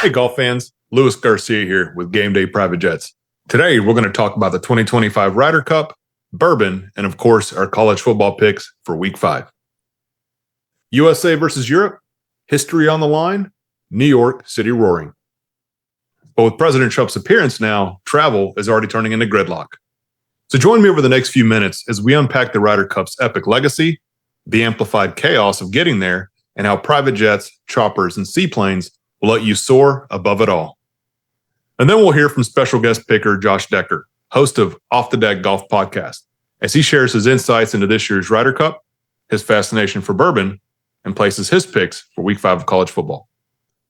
Hey, golf fans. Louis Garcia here with Game Day Private Jets. Today, we're going to talk about the 2025 Ryder Cup, bourbon, and of course, our college football picks for Week 5. USA versus Europe, history on the line, New York City roaring. But with President Trump's appearance now, travel is already turning into gridlock. So join me over the next few minutes as we unpack the Ryder Cup's epic legacy, the amplified chaos of getting there, and how private jets, choppers, and seaplanes will let you soar above it all. And then we'll hear from special guest picker Josh Decker, host of Off the Deck Golf Podcast, as he shares his insights into this year's Ryder Cup, his fascination for bourbon, and places his picks for Week 5 of college football.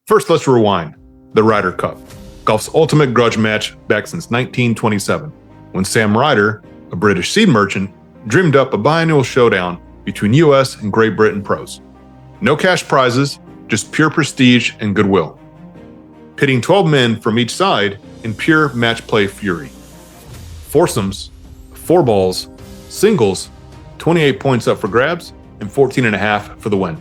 First, let's rewind. The Ryder Cup, golf's ultimate grudge match back since 1927, when Sam Ryder, a British seed merchant, dreamed up a biennial showdown between US and Great Britain pros. No cash prizes, just pure prestige and goodwill. Pitting 12 men from each side in pure match play fury. Foursomes, 4 balls, singles, 28 points up for grabs, and 14.5 for the win.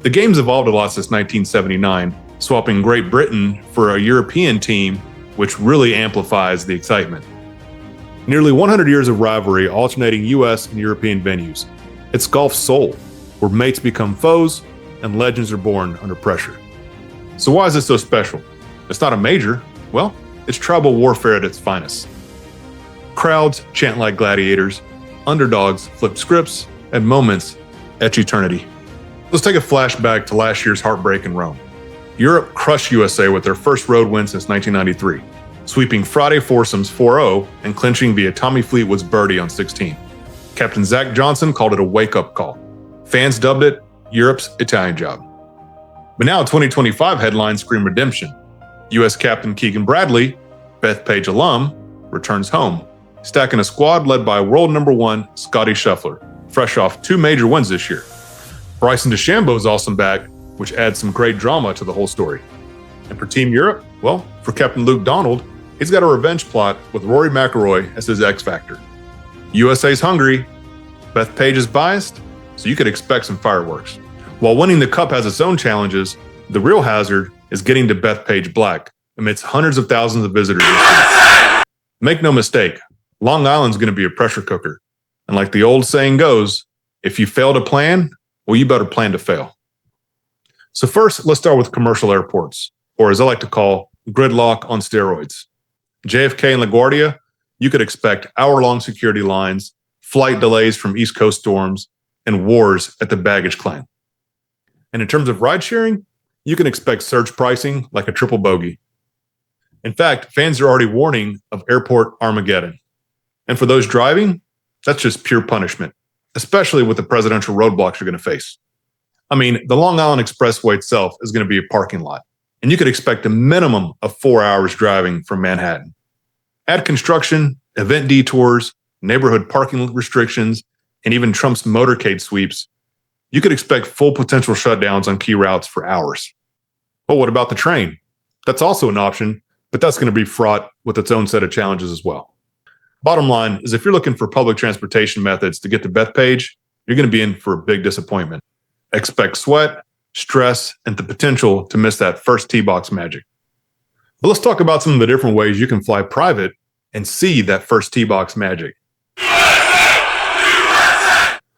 The game's evolved a lot since 1979, swapping Great Britain for a European team, which really amplifies the excitement. Nearly 100 years of rivalry alternating US and European venues. It's golf's soul, where mates become foes and legends are born under pressure. So why is it so special? It's not a major. Well, it's tribal warfare at its finest. Crowds chant like gladiators, underdogs flip scripts, and moments etch eternity. Let's take a flashback to last year's heartbreak in Rome. Europe crushed USA with their first road win since 1993, sweeping Friday foursomes 4-0 and clinching via Tommy Fleetwood's birdie on 16. Captain Zach Johnson called it a wake-up call. Fans dubbed it Europe's Italian job. But now 2025 headlines scream redemption. U.S. Captain Keegan Bradley, Bethpage alum, returns home, stacking a squad led by world number 1 Scotty Scheffler, fresh off 2 major wins this year. Bryson DeChambeau is also back, which adds some great drama to the whole story. And for Team Europe, well, for Captain Luke Donald, he's got a revenge plot with Rory McIlroy as his X Factor. USA's hungry, Bethpage is biased, so you could expect some fireworks. While winning the Cup has its own challenges, the real hazard is getting to Bethpage Black amidst hundreds of thousands of visitors. Make no mistake, Long Island's going to be a pressure cooker. And like the old saying goes, if you fail to plan, well, you better plan to fail. So first, let's start with commercial airports, or as I like to call, gridlock on steroids. JFK and LaGuardia, you could expect hour-long security lines, flight delays from East Coast storms, and wars at the baggage claim. And in terms of ride sharing, you can expect surge pricing like a triple bogey. In fact, fans are already warning of airport Armageddon. And for those driving, that's just pure punishment, especially with the presidential roadblocks you're going to face. I mean, the Long Island Expressway itself is going to be a parking lot, and you could expect a minimum of 4 hours driving from Manhattan. Add construction, event detours, neighborhood parking restrictions, and even Trump's motorcade sweeps, you could expect full potential shutdowns on key routes for hours. But what about the train? That's also an option, but that's going to be fraught with its own set of challenges as well. Bottom line is if you're looking for public transportation methods to get to Bethpage, you're going to be in for a big disappointment. Expect sweat, stress, and the potential to miss that first tee box magic. But let's talk about some of the different ways you can fly private and see that first tee box magic.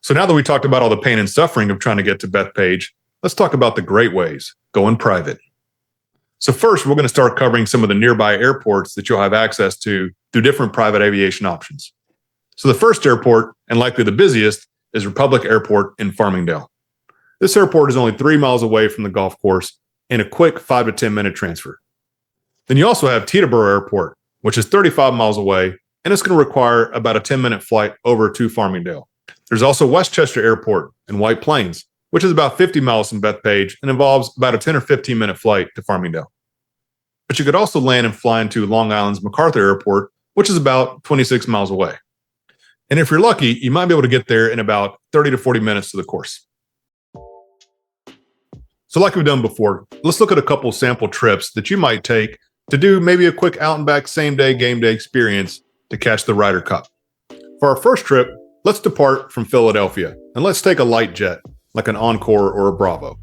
So now that we talked about all the pain and suffering of trying to get to Bethpage, let's talk about the great ways, going private. So first, we're going to start covering some of the nearby airports that you'll have access to through different private aviation options. So the first airport, and likely the busiest, is Republic Airport in Farmingdale. This airport is only 3 miles away from the golf course and a quick 5 to 10 minute transfer. Then you also have Teterboro Airport, which is 35 miles away, and it's going to require about a 10-minute flight over to Farmingdale. There's also Westchester Airport in White Plains, which is about 50 miles from Bethpage and involves about a 10 or 15-minute flight to Farmingdale. But you could also land and fly into Long Island's MacArthur Airport, which is about 26 miles away. And if you're lucky, you might be able to get there in about 30 to 40 minutes to the course. So like we've done before, let's look at a couple sample trips that you might take to do maybe a quick out and back same day game day experience to catch the Ryder Cup. For our first trip, let's depart from Philadelphia and let's take a light jet like an Encore or a Bravo.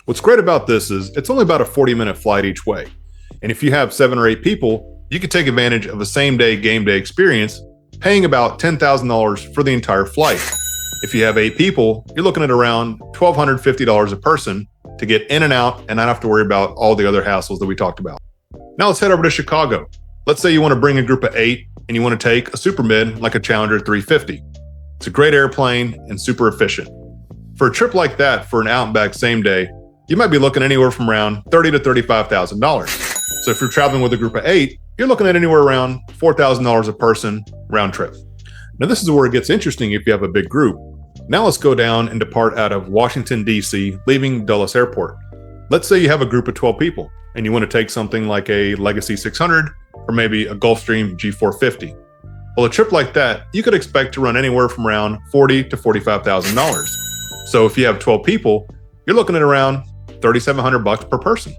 What's great about this is it's only about a 40-minute flight each way. And if you have 7 or 8 people, you can take advantage of a same-day game day experience, paying about $10,000 for the entire flight. If you have 8 people, you're looking at around $1,250 a person to get in and out and not have to worry about all the other hassles that we talked about. Now let's head over to Chicago. Let's say you want to bring a group of 8 and you want to take a super mid like a Challenger 350. It's a great airplane and super efficient. For a trip like that, for an out and back same day, you might be looking anywhere from around $30,000 to $35,000. So if you're traveling with a group of 8, you're looking at anywhere around $4,000 a person round trip. Now this is where it gets interesting if you have a big group. Now let's go down and depart out of Washington, D.C., leaving Dulles Airport. Let's say you have a group of 12 people and you want to take something like a Legacy 600 or maybe a Gulfstream G450. Well, a trip like that, you could expect to run anywhere from around $40,000 to $45,000. So if you have 12 people, you're looking at around $3,700 per person.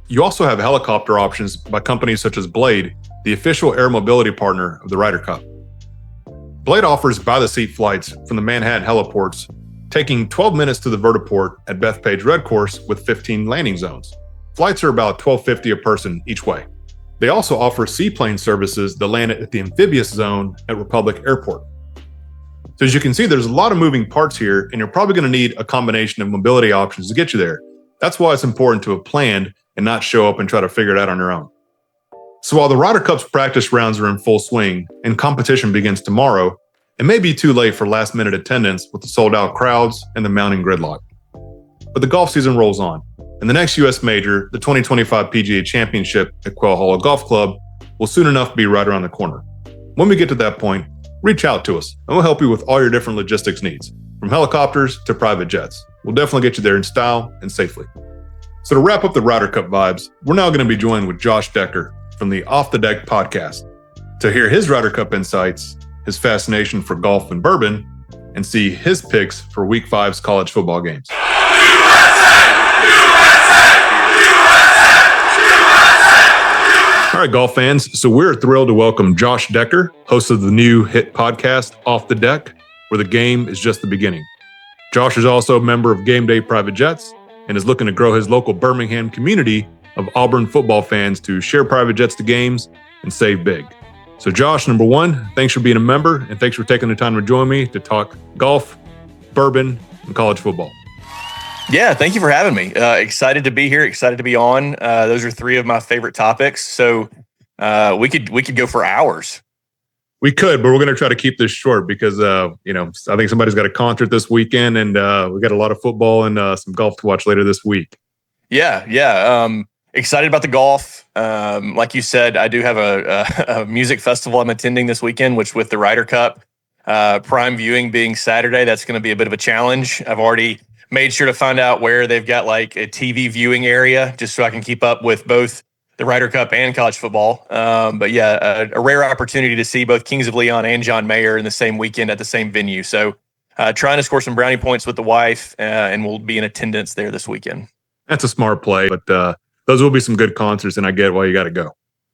You also have helicopter options by companies such as Blade, the official air mobility partner of the Ryder Cup. Blade offers by-the-seat flights from the Manhattan heliports, taking 12 minutes to the Vertiport at Bethpage Red Course with 15 landing zones. Flights are about $1,250 a person each way. They also offer seaplane services that land at the amphibious zone at Republic Airport. So as you can see, there's a lot of moving parts here, and you're probably going to need a combination of mobility options to get you there. That's why it's important to have planned and not show up and try to figure it out on your own. So while the Ryder Cup's practice rounds are in full swing and competition begins tomorrow, it may be too late for last-minute attendance with the sold-out crowds and the mounting gridlock. But the golf season rolls on, and the next U.S. major, the 2025 PGA Championship at Quail Hollow Golf Club, will soon enough be right around the corner. When we get to that point, reach out to us, and we'll help you with all your different logistics needs, from helicopters to private jets. We'll definitely get you there in style and safely. So to wrap up the Ryder Cup vibes, we're now going to be joined with Josh Decker from the Off the Deck podcast to hear his Ryder Cup insights, his fascination for golf and bourbon, and see his picks for Week 5's college football games. All right, golf fans. So we're thrilled to welcome Josh Decker, host of the new hit podcast, Off the Deck, where the game is just the beginning. Josh is also a member of Game Day Private Jets and is looking to grow his local Birmingham community of Auburn football fans to share private jets to games and save big. So Josh, number one, thanks for being a member and thanks for taking the time to join me to talk golf, bourbon, and college football. Yeah, thank you for having me. Excited to be here. Excited to be on. Those are 3 of my favorite topics. So we could go for hours. We could, but we're going to try to keep this short because I think somebody's got a concert this weekend, and we got a lot of football and some golf to watch later this week. Yeah. Excited about the golf. Like you said, I do have a music festival I'm attending this weekend, which with the Ryder Cup prime viewing being Saturday, that's going to be a bit of a challenge. I've already made sure to find out where they've got like a TV viewing area just so I can keep up with both the Ryder Cup and college football. But yeah, a rare opportunity to see both Kings of Leon and John Mayer in the same weekend at the same venue. So trying to score some brownie points with the wife, and we'll be in attendance there this weekend. That's a smart play, but those will be some good concerts, and I get why you got to go.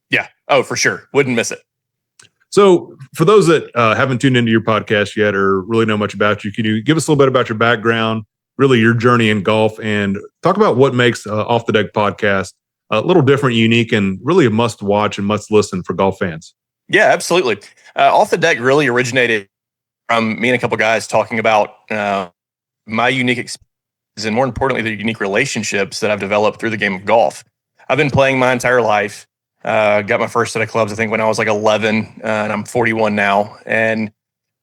Yeah. Oh, for sure. Wouldn't miss it. So for those that haven't tuned into your podcast yet or really know much about you, can you give us a little bit about your background, really your journey in golf, and talk about what makes Off the Deck podcast a little different, unique, and really a must watch and must listen for golf fans? Yeah, absolutely. Off the Deck really originated from me and a couple guys talking about my unique experiences and, more importantly, the unique relationships that I've developed through the game of golf. I've been playing my entire life. Got my first set of clubs, I think, when I was like 11, and I'm 41 now. And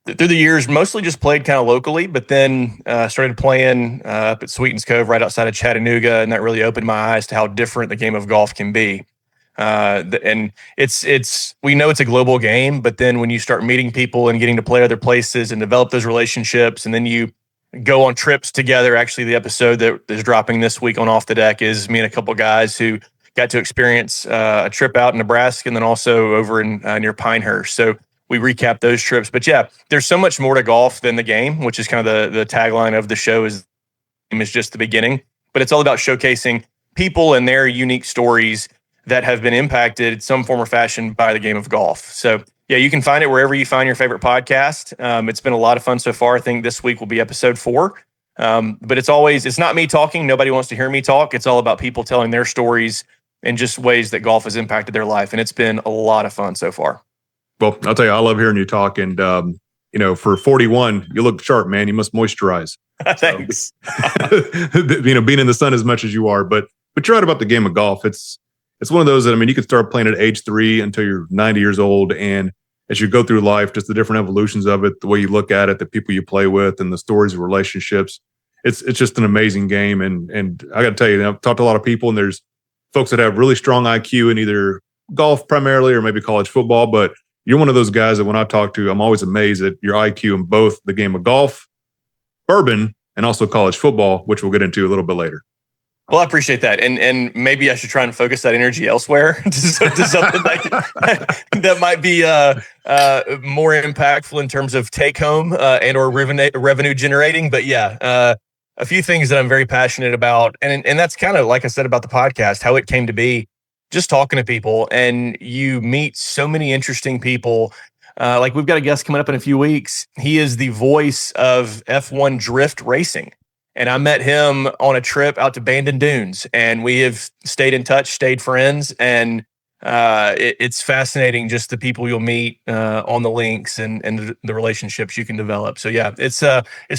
through the years, mostly just played kind of locally, but then started playing up at Sweetens Cove right outside of Chattanooga, and that really opened my eyes to how different the game of golf can be. And we know it's a global game, but then when you start meeting people and getting to play other places and develop those relationships, and then you go on trips together. Actually, the episode that is dropping this week on Off the Deck is me and a couple guys who got to experience a trip out in Nebraska and then also over in near Pinehurst. So we recap those trips. But yeah, there's so much more to golf than the game, which is kind of the tagline of the show is just the beginning. But it's all about showcasing people and their unique stories that have been impacted in some form or fashion by the game of golf. So yeah, you can find it wherever you find your favorite podcast. It's been a lot of fun so far. I think this week will be episode 4. But it's not me talking. Nobody wants to hear me talk. It's all about people telling their stories and just ways that golf has impacted their life. And it's been a lot of fun so far. Well, I'll tell you, I love hearing you talk. And, for 41, you look sharp, man. You must moisturize. Thanks. Being in the sun as much as you are. But you're right about the game of golf. It's one of those that, you could start playing at age 3 until you're 90 years old. And as you go through life, just the different evolutions of it, the way you look at it, the people you play with, and the stories of relationships, it's just an amazing game. And I got to tell you, I've talked to a lot of people, and there's folks that have really strong IQ in either golf primarily or maybe college football. But you're one of those guys that when I talk to, I'm always amazed at your IQ in both the game of golf, bourbon, and also college football, which we'll get into a little bit later. Well, I appreciate that. And maybe I should try and focus that energy elsewhere to something that might be more impactful in terms of take home and or revenue generating. But yeah, a few things that I'm very passionate about. And that's kind of like I said about the podcast, how it came to be, just talking to people, and you meet so many interesting people. Like we've got a guest coming up in a few weeks. He is the voice of F1 drift racing. And I met him on a trip out to Bandon Dunes, and we have stayed in touch, stayed friends. And it's fascinating just the people you'll meet on the links and the relationships you can develop. So yeah, it's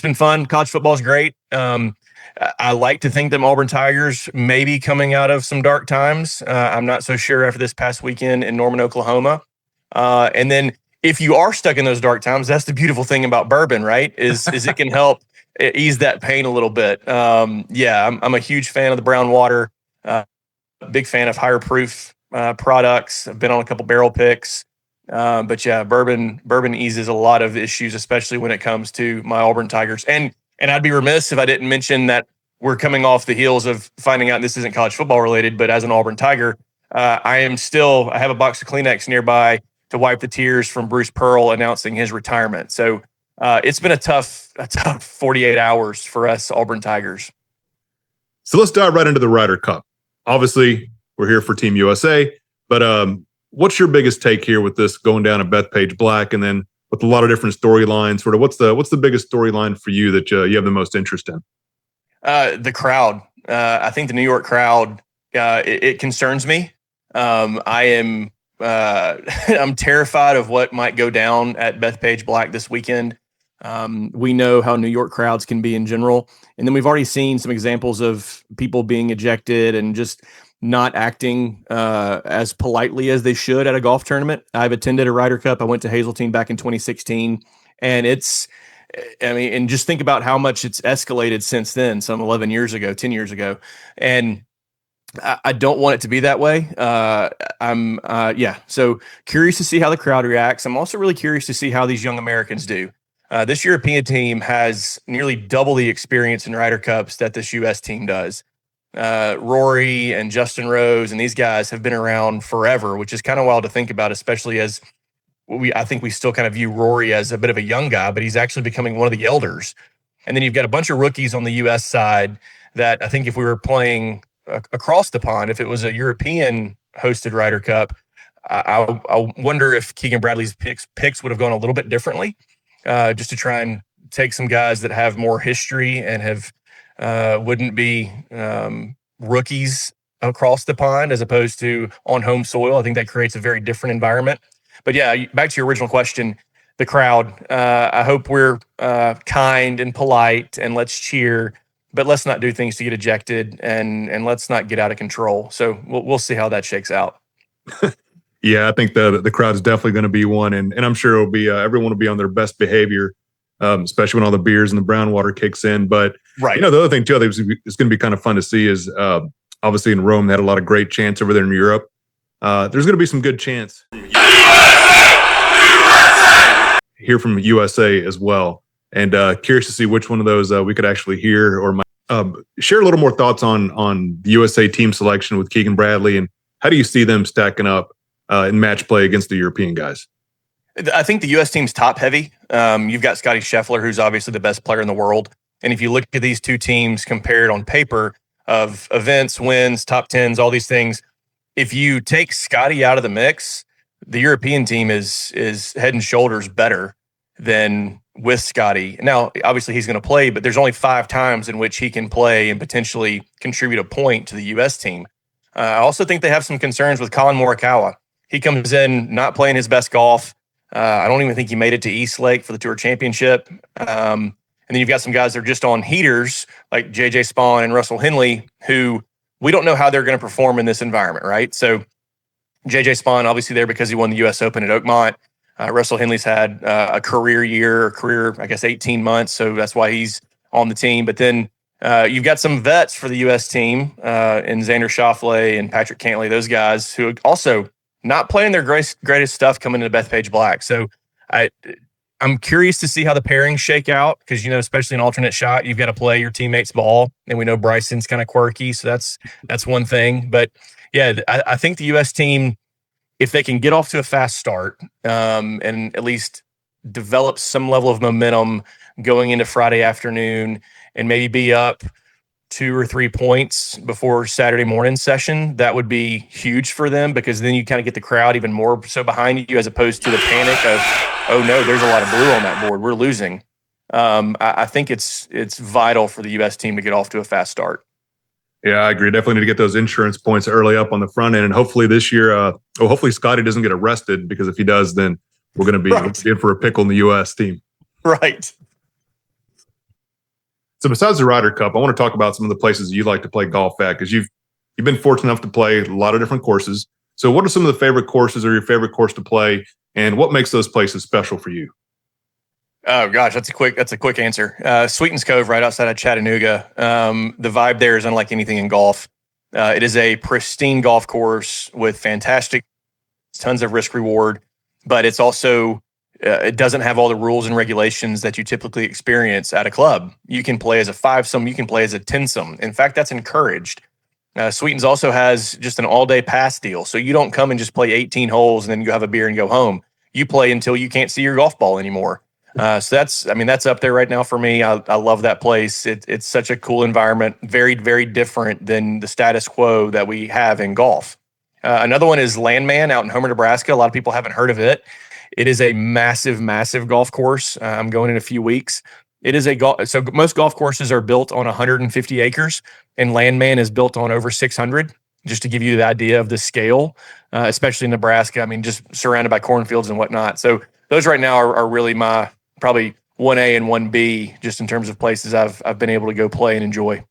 been fun. College football is great. I like to think that Auburn Tigers may be coming out of some dark times. I'm not so sure after this past weekend in Norman, Oklahoma. And then if you are stuck in those dark times, that's the beautiful thing about bourbon, right? Is it can help ease that pain a little bit. Yeah, I'm a huge fan of the brown water. Big fan of higher proof products. I've been on a couple barrel picks. But yeah, bourbon eases a lot of issues, especially when it comes to my Auburn Tigers. And I'd be remiss if I didn't mention that we're coming off the heels of finding out this isn't college football related, but as an Auburn Tiger, I have a box of Kleenex nearby to wipe the tears from Bruce Pearl announcing his retirement. So it's been a tough 48 hours for us Auburn Tigers. So let's dive right into the Ryder Cup. Obviously, we're here for Team USA, but what's your biggest take here with this going down at Bethpage Black, and then with a lot of different storylines? Sort of, what's the biggest storyline for you that you have the most interest in? The crowd. I think the New York crowd. It concerns me. I am. I'm terrified of what might go down at Bethpage Black this weekend. We know how New York crowds can be in general. And then we've already seen some examples of people being ejected and just not acting as politely as they should at a golf tournament. I've attended a Ryder Cup. I went to Hazeltine back in 2016. And and just think about how much it's escalated since then, some 10 years ago. And I don't want it to be that way. So curious to see how the crowd reacts. I'm also really curious to see how these young Americans do. This European team has nearly double the experience in Ryder Cups that this U.S. team does. Rory and Justin Rose and these guys have been around forever, which is kind of wild to think about, especially as I think we still kind of view Rory as a bit of a young guy, but he's actually becoming one of the elders. And then you've got a bunch of rookies on the U.S. side that I think if we were playing across the pond, if it was a European hosted Ryder Cup, I wonder if Keegan Bradley's picks would have gone a little bit differently, just to try and take some guys that have more history and wouldn't be rookies across the pond as opposed to on home soil. I think that creates a very different environment. But yeah, back to your original question, the crowd. I hope we're kind and polite and let's cheer, but let's not do things to get ejected and let's not get out of control. So we'll see how that shakes out. Yeah, I think the crowd is definitely going to be one, and I'm sure it'll be everyone will be on their best behavior, especially when all the beers and the brown water kicks in. But right, the other thing too, I think it's going to be kind of fun to see is obviously in Rome they had a lot of great chants over there in Europe. There's going to be some good chants here from USA as well, and curious to see which one of those we could actually hear or share a little more thoughts on the USA team selection with Keegan Bradley, and how do you see them stacking up in match play against the European guys? I think the U.S. team's top heavy. You've got Scotty Scheffler, who's obviously the best player in the world. And if you look at these two teams compared on paper of events, wins, top tens, all these things, if you take Scotty out of the mix, the European team is head and shoulders better than with Scotty. Now, obviously he's going to play, but there's only 5 times in which he can play and potentially contribute a point to the U.S. team. I also think they have some concerns with Colin Morikawa. He comes in not playing his best golf. I don't even think he made it to East Lake for the Tour Championship. And then you've got some guys that are just on heaters like JJ Spawn and Russell Henley, who we don't know how they're going to perform in this environment, right? So JJ Spawn, obviously there because he won the U.S. Open at Oakmont. Russell Henley's had a career, 18 months. So that's why he's on the team. But then you've got some vets for the U.S. team in Xander Schauffele and Patrick Cantlay, those guys who also not playing their greatest stuff coming into Bethpage Black. So I'm curious to see how the pairings shake out because, especially an alternate shot, you've got to play your teammate's ball. And we know Bryson's kind of quirky. So that's one thing. But yeah, I think the U.S. team, if they can get off to a fast start and at least develop some level of momentum going into Friday afternoon and maybe be up 2 or 3 points before Saturday morning session, that would be huge for them because then you kind of get the crowd even more so behind you as opposed to the panic of, oh no, there's a lot of blue on that board, we're losing. I think it's vital for the U.S. team to get off to a fast start. Yeah, I agree. Definitely need to get those insurance points early up on the front end. And hopefully this year, hopefully Scotty doesn't get arrested because if he does, then we're going to be in for a pickle in the U.S. team. Right. So besides the Ryder Cup, I want to talk about some of the places you like to play golf at because you've been fortunate enough to play a lot of different courses. So what are some of the favorite courses or your favorite course to play and what makes those places special for you? Oh gosh, that's a quick answer. Sweetens Cove, right outside of Chattanooga. The vibe there is unlike anything in golf. It is a pristine golf course with fantastic, tons of risk reward, but it's also it doesn't have all the rules and regulations that you typically experience at a club. You can play as a 5-some, you can play as a 10-some. In fact, that's encouraged. Sweetens also has just an all-day pass deal, so you don't come and just play 18 holes and then you have a beer and go home. You play until you can't see your golf ball anymore. So that's up there right now for me. I love that place. It's such a cool environment, very, very different than the status quo that we have in golf. Another one is Landman out in Homer, Nebraska. A lot of people haven't heard of it. It is a massive, massive golf course. I'm going in a few weeks. It is so most golf courses are built on 150 acres, and Landman is built on over 600. Just to give you the idea of the scale, especially in Nebraska. I mean, just surrounded by cornfields and whatnot. So those right now are really my probably 1A and 1B, just in terms of places I've been able to go play and enjoy.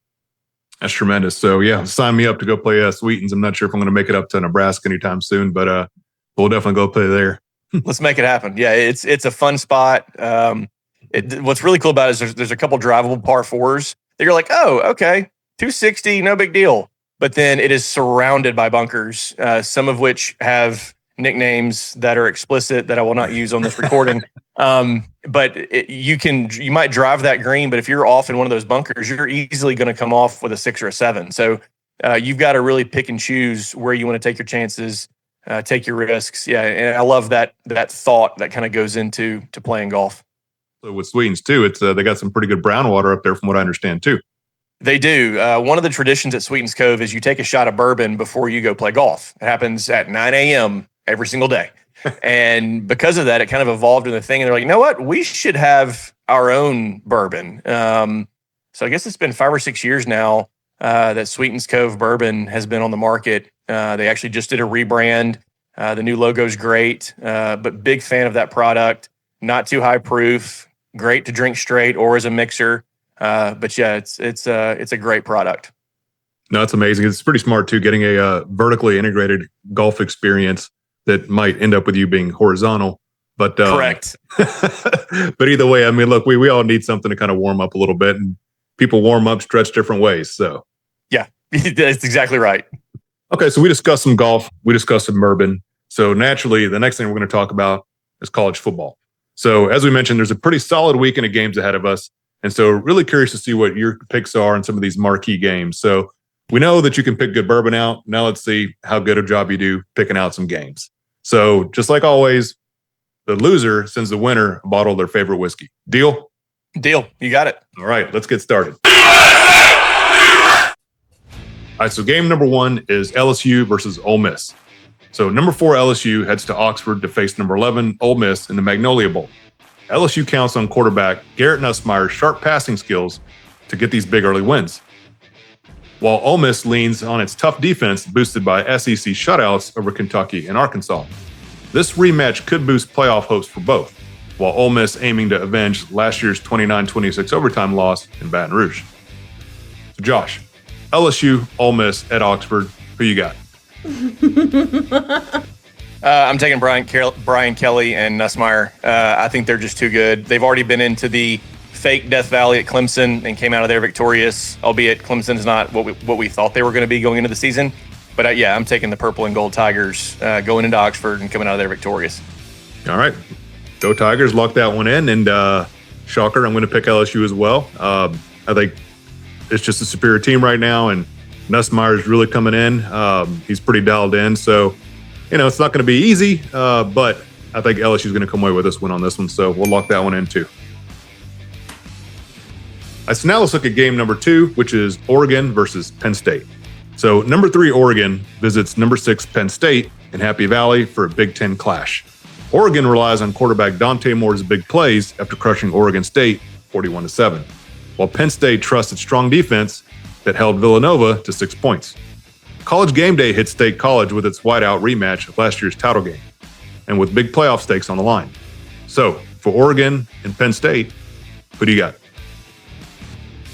That's tremendous. So yeah, sign me up to go play Sweetens. I'm not sure if I'm going to make it up to Nebraska anytime soon, but we'll definitely go play there. Let's make it happen. Yeah, it's a fun spot. What's really cool about it is there's a couple drivable par 4s that you're like, oh, okay, 260, no big deal. But then it is surrounded by bunkers, some of which have nicknames that are explicit that I will not use on this recording. But you might drive that green, but if you're off in one of those bunkers, you're easily going to come off with a 6 or a 7. So you've got to really pick and choose where you want to take your chances, take your risks. Yeah, and I love that thought that kind of goes into playing golf. So with Sweetens too, it's they got some pretty good brown water up there, from what I understand too. They do. One of the traditions at Sweetens Cove is you take a shot of bourbon before you go play golf. It happens at 9 a.m. every single day. And because of that, it kind of evolved into the thing. And they're like, you know what? We should have our own bourbon. So I guess it's been 5 or 6 years now that Sweetens Cove bourbon has been on the market. They actually just did a rebrand. The new logo's great, but big fan of that product. Not too high proof, great to drink straight or as a mixer. But yeah, it's a great product. No, it's amazing. It's pretty smart too, getting a vertically integrated golf experience that might end up with you being horizontal. But correct. But either way, I mean, look, we all need something to kind of warm up a little bit, and people warm up, stretch different ways. So yeah, that's exactly right. Okay, so we discussed some golf, we discussed some bourbon. So naturally, the next thing we're going to talk about is college football. So as we mentioned, there's a pretty solid weekend of games ahead of us. And so really curious to see what your picks are in some of these marquee games. So we know that you can pick good bourbon out. Now let's see how good a job you do picking out some games. So just like always, the loser sends the winner a bottle of their favorite whiskey. Deal? Deal. You got it. All right, let's get started. All right, so game number 1 is LSU versus Ole Miss. So number 4 LSU heads to Oxford to face number 11 Ole Miss in the Magnolia Bowl. LSU counts on quarterback Garrett Nussmeier's sharp passing skills to get these big early wins, while Ole Miss leans on its tough defense boosted by SEC shutouts over Kentucky and Arkansas. This rematch could boost playoff hopes for both, while Ole Miss aiming to avenge last year's 29-26 overtime loss in Baton Rouge. So Josh, LSU, Ole Miss at Oxford, who you got? I'm taking Brian Kelly and Nussmeier. I think they're just too good. They've already been into the fake Death Valley at Clemson and came out of there victorious, albeit Clemson's not what we thought they were going to be going into the season. But I'm taking the purple and gold Tigers going into Oxford and coming out of there victorious. All right. Go Tigers, lock that one in. And shocker, I'm going to pick LSU as well. I think it's just a superior team right now, and Nussmeier is really coming in. He's pretty dialed in. So, it's not going to be easy, but I think LSU is going to come away with this win on this one. So we'll lock that one in too. All right, so now let's look at game number 2, which is Oregon versus Penn State. So number 3 Oregon visits number 6 Penn State in Happy Valley for a Big Ten clash. Oregon relies on quarterback Dante Moore's big plays after crushing Oregon State 41-7, while Penn State trusts its strong defense that held Villanova to 6 points. College Game Day hits State College with its whiteout rematch of last year's title game, and with big playoff stakes on the line. So for Oregon and Penn State, who do you got?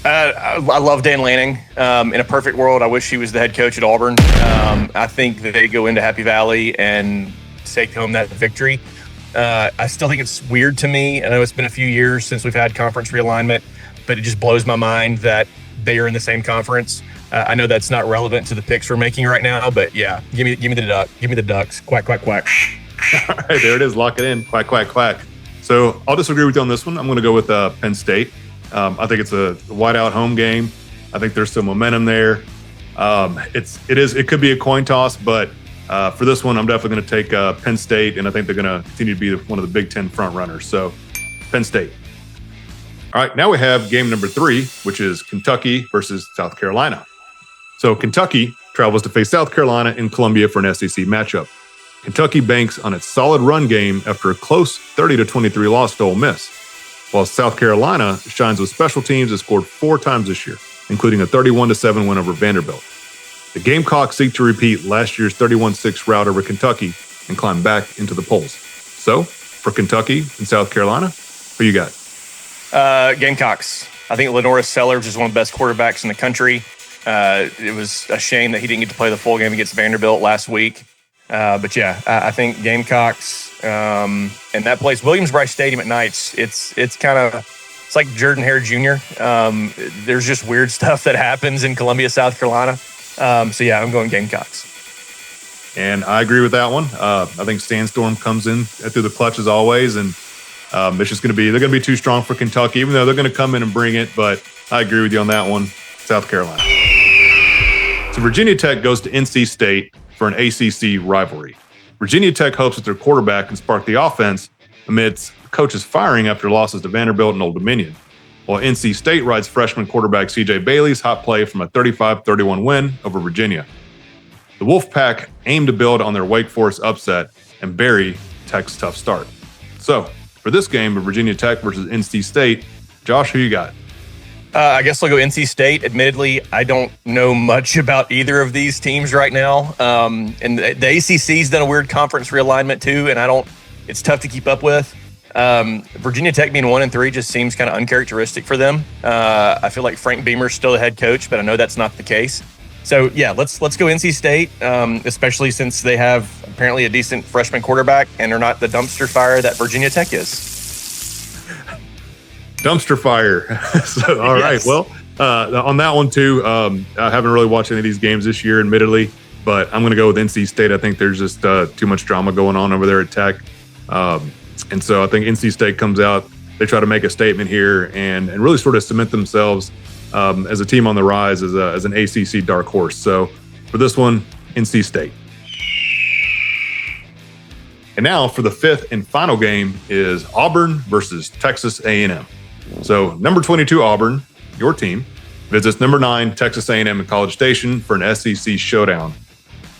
I love Dan Lanning. In a perfect world, I wish he was the head coach at Auburn. I think that they go into Happy Valley and take home that victory. I still think it's weird to me. I know it's been a few years since we've had conference realignment, but it just blows my mind that they are in the same conference. I know that's not relevant to the picks we're making right now, but give me the Ducks. Quack, quack, quack. All right, there it is. Lock it in. Quack, quack, quack. So I'll disagree with you on this one. I'm going to go with Penn State. I think it's a whiteout home game. I think there's some momentum there. It could be a coin toss, but for this one, I'm definitely going to take Penn State, and I think they're going to continue to be one of the Big Ten front runners. So Penn State. All right, now we have game number 3, which is Kentucky versus South Carolina. So Kentucky travels to face South Carolina in Columbia for an SEC matchup. Kentucky banks on its solid run game after a close 30-23 loss to Ole Miss, while South Carolina shines with special teams and scored 4 times this year, including a 31-7 win over Vanderbilt. The Gamecocks seek to repeat last year's 31-6 rout over Kentucky and climb back into the polls. So, for Kentucky and South Carolina, who you got? Gamecocks. I think Lenoris Sellers is one of the best quarterbacks in the country. It was a shame that he didn't get to play the full game against Vanderbilt last week. But I think Gamecocks, and that place, Williams-Brice Stadium at nights, it's like Jordan-Hare Jr. There's just weird stuff that happens in Columbia, South Carolina. I'm going Gamecocks. And I agree with that one. I think Sandstorm comes in through the clutch as always, and it's just they're going to be too strong for Kentucky, even though they're going to come in and bring it. But I agree with you on that one. South Carolina. So Virginia Tech goes to NC State for an ACC rivalry. Virginia Tech hopes that their quarterback can spark the offense amidst coaches firing after losses to Vanderbilt and Old Dominion, while NC State rides freshman quarterback CJ Bailey's hot play from a 35-31 win over Virginia. The Wolfpack aim to build on their Wake Forest upset and bury Tech's tough start. So for this game of Virginia Tech versus NC State, Josh, who you got? I guess I'll go NC State. Admittedly, I don't know much about either of these teams right now. And the ACC's done a weird conference realignment too, and it's tough to keep up with. Virginia Tech being 1-3 just seems kind of uncharacteristic for them. I feel like Frank Beamer's still the head coach, but I know that's not the case. So let's go NC State, especially since they have apparently a decent freshman quarterback and they're not the dumpster fire that Virginia Tech is. Dumpster fire. So, all right. Well, on that one too, I haven't really watched any of these games this year, admittedly, but I'm going to go with NC State. I think there's just too much drama going on over there at Tech. And so I think NC State comes out, they try to make a statement here and really sort of cement themselves as a team on the rise, as an ACC dark horse. So for this one, NC State. And now for the 5th and final game is Auburn versus Texas A&M. So number 22 Auburn, your team, visits number 9 Texas A&M in College Station for an SEC showdown.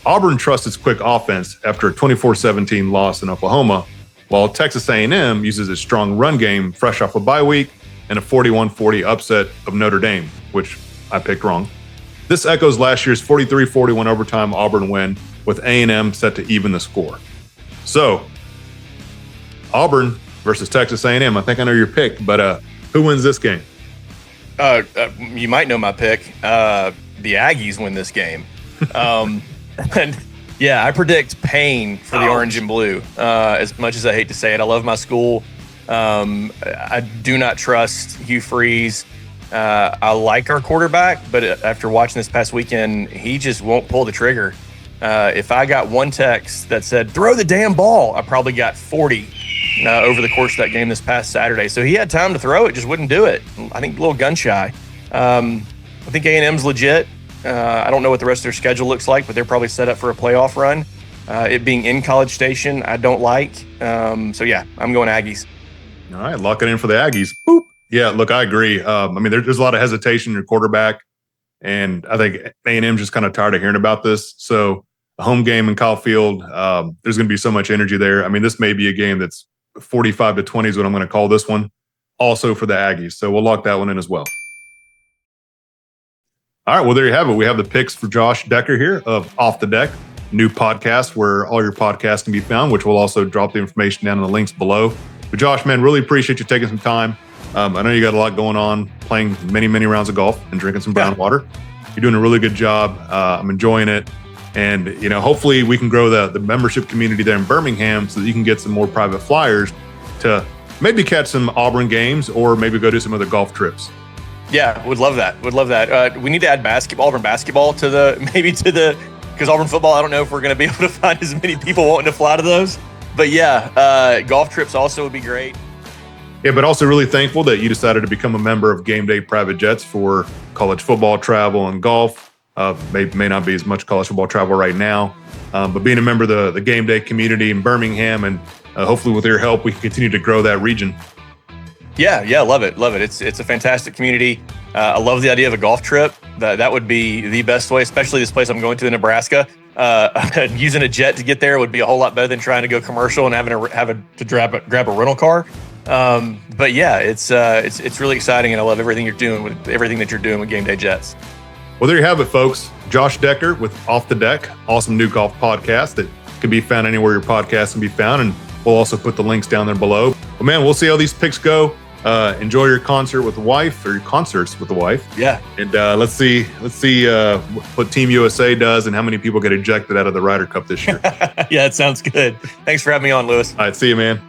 Auburn trusts its quick offense after a 24-17 loss in Oklahoma, while Texas A&M uses a strong run game fresh off a bye week and a 41-40 upset of Notre Dame, which I picked wrong. This echoes last year's 43-41 overtime Auburn win, with A&M set to even the score. So, Auburn versus Texas A&M. I think I know your pick, but who wins this game? You might know my pick. The Aggies win this game. And yeah, I predict pain for the orange and blue. As much as I hate to say it, I love my school. I do not trust Hugh Freeze. I like our quarterback, but after watching this past weekend, he just won't pull the trigger. If I got one text that said, throw the damn ball, I probably got 40 over the course of that game this past Saturday. So he had time to throw it, just wouldn't do it. I think a little gun shy. I think A&M's legit. I don't know what the rest of their schedule looks like, but they're probably set up for a playoff run. It being in College Station, I don't like. So yeah, I'm going Aggies. All right, lock it in for the Aggies. Boop. Yeah, look, I agree. I mean, there's a lot of hesitation in your quarterback, and I think A&M's just kind of tired of hearing about this. So a home game in Kyle Field, there's going to be so much energy there. I mean, this may be a game that's 45-20 is what I'm going to call this one, also for the Aggies. So we'll lock that one in as well. All right, well, there you have it. We have the picks for Josh Decker here of Off the Deck, new podcast where all your podcasts can be found, which we'll also drop the information down in the links below. But Josh, man, really appreciate you taking some time. I know you got a lot going on, playing many, many rounds of golf and drinking some brown water. You're doing a really good job. I'm enjoying it. And, you know, hopefully we can grow the membership community there in Birmingham so that you can get some more private flyers to maybe catch some Auburn games or maybe go do some other golf trips. Yeah, would love that. We need to add Auburn basketball because Auburn football, I don't know if we're going to be able to find as many people wanting to fly to those. But yeah, golf trips also would be great. Yeah, but also really thankful that you decided to become a member of Game Day Private Jets for college football travel and golf. May not be as much college football travel right now, but being a member of the Game Day community in Birmingham, and hopefully with your help, we can continue to grow that region. Yeah, love it. It's a fantastic community. I love the idea of a golf trip. That would be the best way, especially this place I'm going to in Nebraska. Using a jet to get there would be a whole lot better than trying to go commercial and having to grab a rental car. But yeah, it's really exciting, and I love everything that you're doing with Game Day Jets. Well, there you have it, folks. Josh Decker with Off the Deck, awesome new golf podcast that can be found anywhere your podcast can be found, and we'll also put the links down there below. But man, we'll see how these picks go. Enjoy your concert with the wife, or your concerts with the wife. Yeah. And let's see what Team USA does and how many people get ejected out of the Ryder Cup this year. Yeah, it sounds good. Thanks for having me on, Lewis. All right, see you, man.